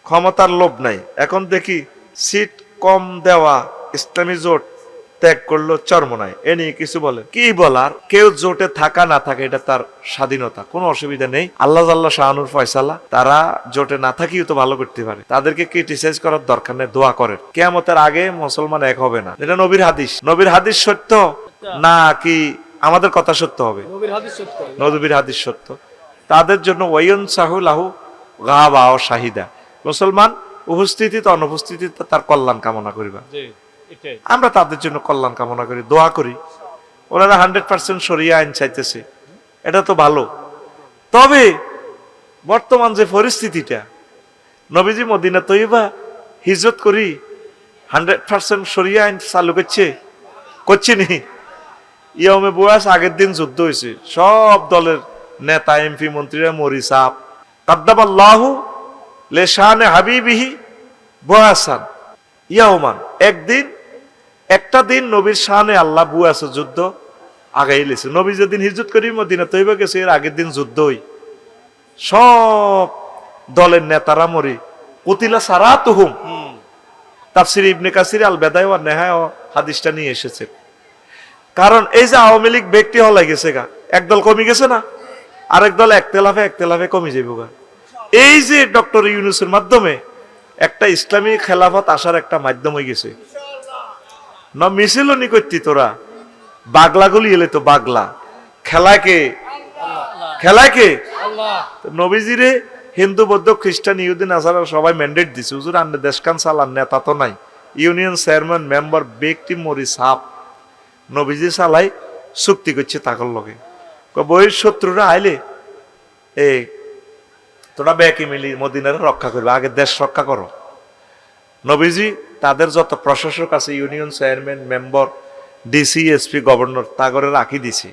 ক্ষমতার লোভ নাই। এখন দেখি সিট কম দেওয়া ইসলামী জোট ত্যাগ করলো চরমনায়, এ নিয়ে কিছু বলে কি বলার? কেউ জোটে থাকা না থাকে এটা তার স্বাধীনতা, কোনো অসুবিধা নেই। আল্লাহ আল্লাহ শাহানুর ফয়সালা, তারা জোটে না থাকিও তো ভালো করতে পারে, তাদেরকে ক্রিটিসাইজ করার দরকার নেই, দোয়া করেন। কিয়ামতের আগে মুসলমান এক হবে না, এটা নবীর হাদিস। নবীর হাদিস সত্য না কি আমাদের কথা সত্য হবে? নবীর হাদিস সত্য। তাদের জন্য ওয়াইন সাহুলাহু গাবা ও শাহিদা, মুসলমান উপস্থিতিতে অনুপস্থিতিতে তার কল্যাণ কামনা করিবা। আমরা তাদের জন্য কল্যাণ কামনা করি, দোয়া করি। ওনারা 100% শরিয়া আইন চাইতেছে, এটা তো ভালো। তবে বর্তমান যে পরিস্থিতিটা, নবীজি মদিনা তৈবা হিজরত করি 100% শরিয়া আইন চালু করছে নি। ইয়মে বুয়াস আগের দিন যুদ্ধ হয়েছে, সব দলের নেতা এমপি মন্ত্রীরা মরি সাপ কাদ্দাবাল্লাহু লেশানে হাবিবিহি বুয়াসান ইয়াওমান, একদিন একটা দিন নবীর শানে আল্লাহ বুয়াসে যুদ্ধ আগাই লেছে। নবী যেদিন হিজরত করি মদিনা তৈবা গেছে, এর আগের দিন যুদ্ধ হই, সব দলের নেতারা মরি কুতিলা সারাতুহুম। তাফসির ইবনে কাসির আল বেদায় ওয়া নেহায় হাদিসটা নিয়ে এসেছে। কারণ এই যে আওয়ামী লীগ ব্যক্তি হল গেছে গা, একদল কমে গেছে না, আরেক দল একতেলাফে কমে যাইব গা। এই যে ডক্টর ইউনূসের মাধ্যমে একটা ইসলামী খেলাফত আসার একটা মাধ্যম হয়ে গেছে। না মিছিল নি করতি তোরা বাগলাগুলি এলে তো বাগলা খেলাকে নবীজিরে হিন্দু বৌদ্ধ খ্রিস্টান ইহুদি নাসারা সবাই ম্যান্ডেট দিছে, হুজুর আন্নে দেশকান চালান, নেতা তো নাই, ইউনিয়ন চেয়ারম্যান মেম্বার ব্যক্তি মরি সাপ নবীজি চালাই চুক্তি করছে তাকর লগে। বইয়ের শত্রুরা আইলে এই তোরা ব্যাকে মিলি মদিনারে রক্ষা করবে, আগে দেশ রক্ষা করো। নবীজি তাদের যত প্রশাসক আছে, union chairman member DC SP governor, তাগরে রাখি দিছে।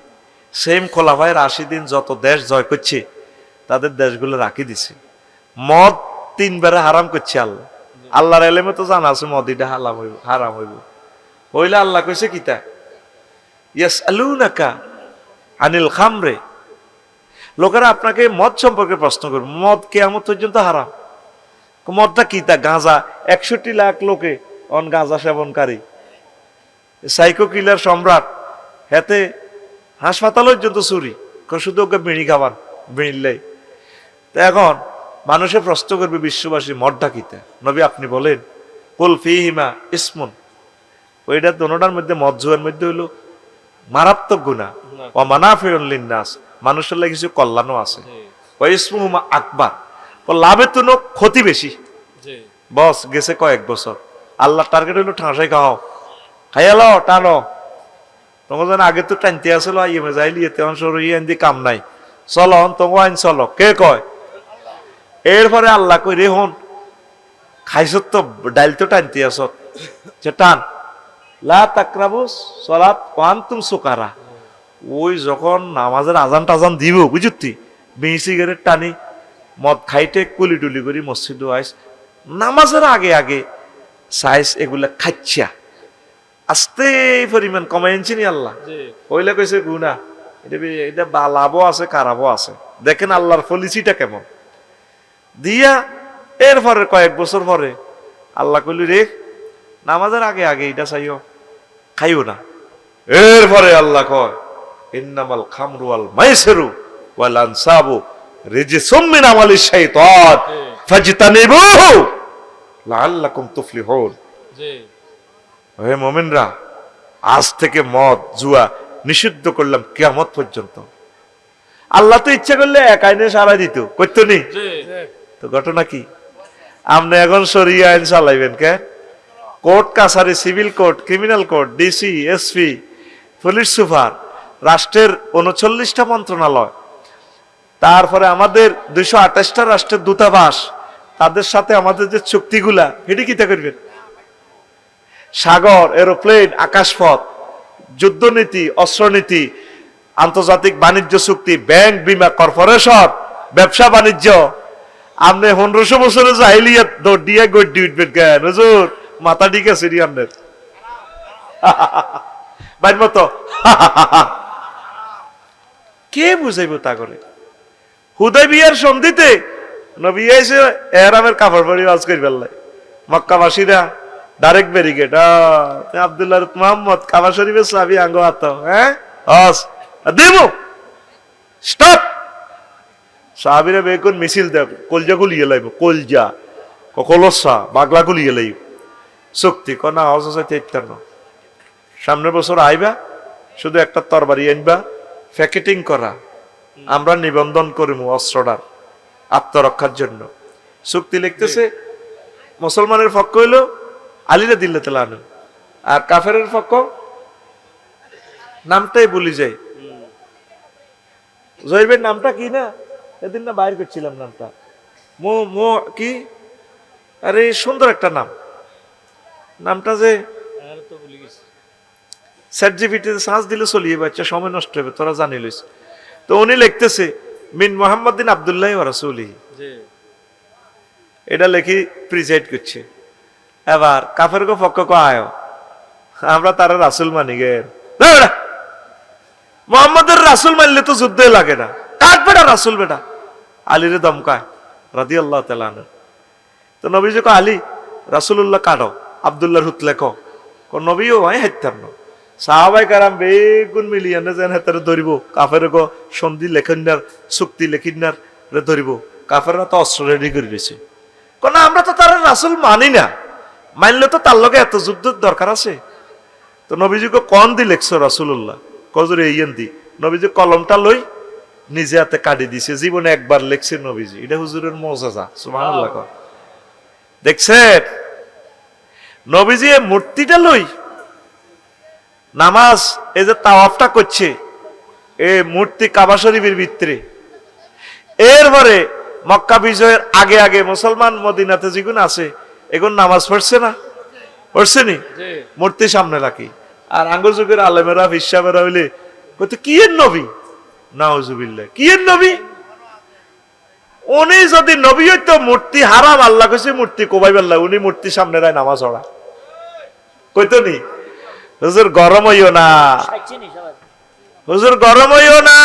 সেম খোলাফায়ের 80 দিন যত দেশ জয় করছে তাদের দেশগুলো রাখি দিছে। মদ 3 বারে হারাম করছে আল্লাহ। আল্লাহর এলেমে তো জানা আছে মদ এটা হারাম হইব। হইলে আল্লাহ কইছে কিতা ইয়াসআলুনাকা আনিল খামরে, লোকেরা আপনাকে মদ সম্পর্কে প্রশ্ন করবে, মদ কিয়ামত পর্যন্ত হারাম। মদটা কি? তা গাঁজা, 61 লাখ লোকে অন গাঁজা সেবনকারী, সাইকো কিলার সম্রাট, হেতে হাসপাতাল পর্যন্ত চুরি, শুধু ওকে বিড়ি খাবার বিড়িলেই। তো এখন মানুষে প্রশ্ন করবে বিশ্ববাসী মদটা কিতা? নবী আপনি বলেন কুল ফিহিমা ইসমুন, ওইটা দোনোটার মধ্যে মদ জুয়ার মধ্যে হইলো মারাত্মক গুনাহ, ওয়া মানাফিউন লিন্নাস, মানুষের লাগে কিছু কল্যাণও আছে, ওয়া ইসমুহুমা আকবার, ও লাভের তুলনায় ক্ষতি বেশি। বস গেছে কয়েক বছর, আল্লাহ টার্গেট হইলো ঠাঁসাই খাও, খাইয়ালো টানো। তোমার যেন আগে তো টানতে আসলো আইএমএ যাইলি এতে অংশর ইয়ে কাম নাই, চলো তোমার আইন চলো, কে কয়? এরপরে আল্লাহ কই রে হন খাইছ তো ডাইল তো টানতে আস, যে টান লা তাকরাবুস সালাত ওয়া আনতুম সুকারা। ওই যখন নামাজের আজান টাজান দিব বুঝতি, বিড়ি সিগারেট টানি মদ খাইতে কুলি টুলি করি মসজিদে আইস, নামাজের আগে আগে সাইজ এগুলা খাচ্ছা আস্তে পরিমাণ কমাইছি নি আল্লাহ। ওইলে কইছে গুনাহ, এটা লাভও আছে খারাপও আছে। দেখেন আল্লাহর পলিসিটা কেমন দিয়া। এরপরে কয়েক বছর পরে আল্লাহ কইলি রে নামাজের আগে আগে এটা চাইও, খাইও না। এরপরে আল্লাহ কয় ইন্নামাল খামরু ওয়াল মাইসিরু ওয়াল আনসাবু রিজসুম মিন আমালিশ শাইতান ফাজতানিবুহু লাআল্লাকুম তুফলিহুন। হে মুমিনরা, আজ থেকে মদ জুয়া নিষিদ্ধ করলাম কিয়ামত পর্যন্ত। আল্লাহ তো ইচ্ছা করলে এক আইনে সারা দিত, করতো নি? তো ঘটনা কি? আপনি এখন শরিয়া আইন চালাইবেন কে? কোর্ট কাছারি, civil court, criminal court, DC SP, police super, রাষ্ট্রের 39টা মন্ত্রণালয়, তারপরে আমাদের 228টা রাষ্ট্রের দূতাবাস, তাদের সাথে আমাদের যে চুক্তিগুলা এটি কিতা করবেন? সাগর, এরোপ্লেন, আকাশপথ, যুদ্ধনীতি, অস্ত্রনীতি, আন্তর্জাতিক বাণিজ্য চুক্তি, ব্যাংক, বিমা, কর্পোরেশন, ব্যবসা বাণিজ্য। আপনি 1500 বছরে জাহিলিয়াত দৌড় দিয়ে গড্ডি উঠবেন কেন? হুজুর মাথা ঠিক আছে রি আপনার বাইর মতো কে বুঝাইব তা করে? হুদাইবিয়ার সন্ধিতে নবী এসে এহরামের কাপড় পরে ওয়াজ করি ফেললাই মক্কাবাসীরা ডাইরেক্ট ব্যারিকেড আব্দুল্লাহ মোহাম্মদ কাবা শরীফের চাবি আঙ্গ হাত হ্যাঁ দেব স্টপ সাহাবিরা বেকুন মিছিল দেখ কলজা গুলিয়ে লাইব কলজা কলসা বাগলা গুলিয়ে লাইব শক্তি কনা আওয়াজ আছে ইত্যান্ন সামনের বছর আইবা শুধু একটা তরবারি আনবা প্যাকেটিং করা আমরা নিবন্ধন করিম অস্ত্রটার আত্মরক্ষার জন্য চুক্তি লিখতেছে মুসলমানের পক্ষ হইল আলীরা দিল্লে তেলানো আর কাফেরের পক্ষ নামটাই বলি যায় জহিবের নামটা কি না এদিন না বাইর করছিলাম নামটা মো মো কি আরে সুন্দর একটা নাম নামটা যে চ্যাট জিপিটিতে সার্চ দিলে চলিয়ে বাচ্চা সময় নষ্ট হবে তোরা জানি লইস তো উনি লিখতেছে মিন মোহাম্মদিন আব্দুল্লাহ ওয়া রাসূলিহি এটা লেখি প্রিসাইড করছে এবার কাফের গো পক্ষ কো আয় আমরা তার রাসূল মানি গে মোহাম্মদের রাসূল মানলে তো যুদ্ধে লাগে না কাক বেটা রাসূল বেটা আলীরে দমকায় রাদিয়াল্লাহু তাআলা আনহু তো নবীজি কো আলী রাসূলুল্লাহ কাটো আব্দুল্লাহর হুত লেখো কো নবীও হয় হাইতাম না সাহাবাই কারাম বেগুন মিলিয়নে যেন হাতে ধরিব কাফের গো সন্ধি লেখিনার চুক্তি লেখিনার ধরিব কাফেররা তো অস্ত্র রেডি করে দিয়েছে কোন আমরা তো তার রাসূল মানি না মানলে তো তার লগে এত যুদ্ধের দরকার আছে তো নবীজিকে কোন দি লেখছো রাসূলুল্লাহ কজরে ইয়েন দি নবীজি কলমটা লই নিজে হাতে কাটি দিছে জীবনে একবার লেখছে নবীজি এটা হুজুরের মুজিজা সুবহানাল্লাহ দেখছেন নবীজি এই মূর্তিটা লই নামাজ এই যে তাওয়াফটা করছে এই মূর্তি কাবা শরীফের ভিতরে এরপরে মক্কা বিজয়ের আগে আগে মুসলমান মদিনাতে যেগুন আছে এগুন নামাজ পড়ছে না পড়ছে নি মূর্তি সামনে রাখি আর আঙ্গুর যুগের আলেমেরা হিসাবেরা হইলে কত কি এর নবী নাউজুবিল্লাহ কি এর নবী উনি যদি নবী হইতো মূর্তি হারাম আল্লাহ কইছে মূর্তি কোবাই আল্লাহ উনি মূর্তি সামনে রায় নামাজ পড়া কইতো নি হুজুর গরম হইও না হুজুর গরম হইও না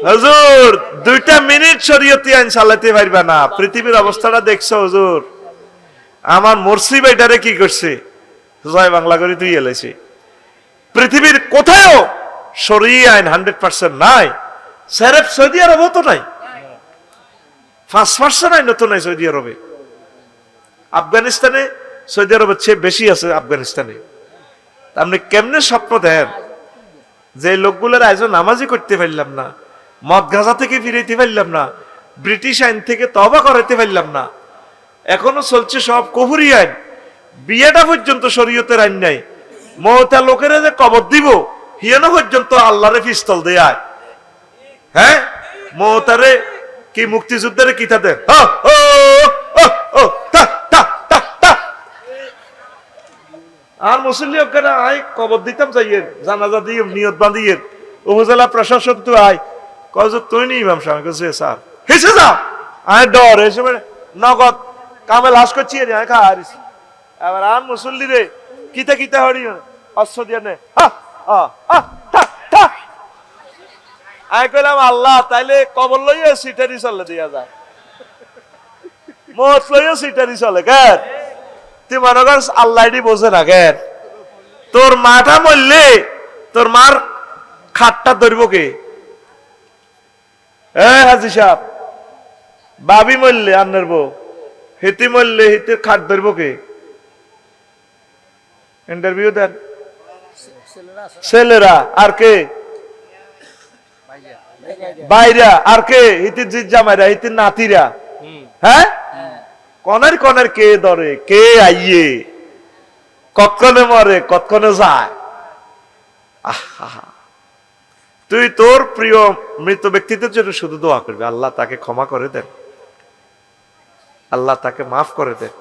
হুজুর 2 মিনিট শরীয়তি আইন চালাতে পারবা না পৃথিবীর অবস্থাটা দেখছো হুজুর আমার মুর্শি ভাইটারে কি করছে জয় বাংলা করে তুই এলেছে পৃথিবীর কোথাও শরীয় আইন 100% নাই সেরেফ সৌদি আরব তো নাই 5% আইন তো নাই সৌদি আরবে আফগানিস্তানে সৌদি আরবের চেয়ে বেশি আছে আফগানিস্তানে আপনি কেমনে স্বপ্ন দেন যে লোকগুলোর আয়োজন নামাজই করতে পারলাম না মদ গাঁজা থেকে ফিরাইতে পারলাম না ব্রিটিশ আইন থেকে তওবা করাইতে পারলাম না এখনো চলছে সব কুফরি আইন বিয়েটা পর্যন্ত শরীয়তের আইন নাই মওতা লোকেরা যে কবর দিব হিয়ানো পর্যন্ত আল্লাহরে পিস্তল দেয় হ্যাঁ মওতারে কি মুক্তিযুদ্ধের কিতা দেন আর মুসল্লি ওখানে আয় কবর দিতাম যাইয়ে জানাজা দিয়ে নিয়ত বাঁধিয়ে উপজেলা প্রশাসন তো আয় কজ তুই নি ইমাম সাহেব কাছে স্যার হেসে যা আয় ডর এসে নগদ কামে লাশ করছি আয় খা হারিস এবার আর মুসল্লি রে কিতা কিতা হরি অস্ত্র দিয়ে নে আয় কইলাম আল্লাহ তাইলে কবর লইয়া সিটারি চলে দিয়া যায় মত লইয়া সিটারি চলে কেন তুই মনে কর আল্লাহ বোঝে না কেন তোর মাটা মরলে তোর মার খাটটা ধরব কে হাজি সাহেব বাবি মরলে আন্নের বউ হিতি মরলে হিতির খাট ধরব কে ইন্টারভিউ দেন ছেলেরা আর কে বাইরা আর কে হিতির জিজ্জামাইরা হিতির নাতিরা হ্যাঁ কনের কনের কে ধরে কে আইয়ে কতক্ষণে মরে কতক্ষণে যায় তুই তোর প্রিয় মৃত ব্যক্তিদের জন্য শুধু দোয়া করবি আল্লাহ তাকে ক্ষমা করে দেন আল্লাহ তাকে মাফ করে দেন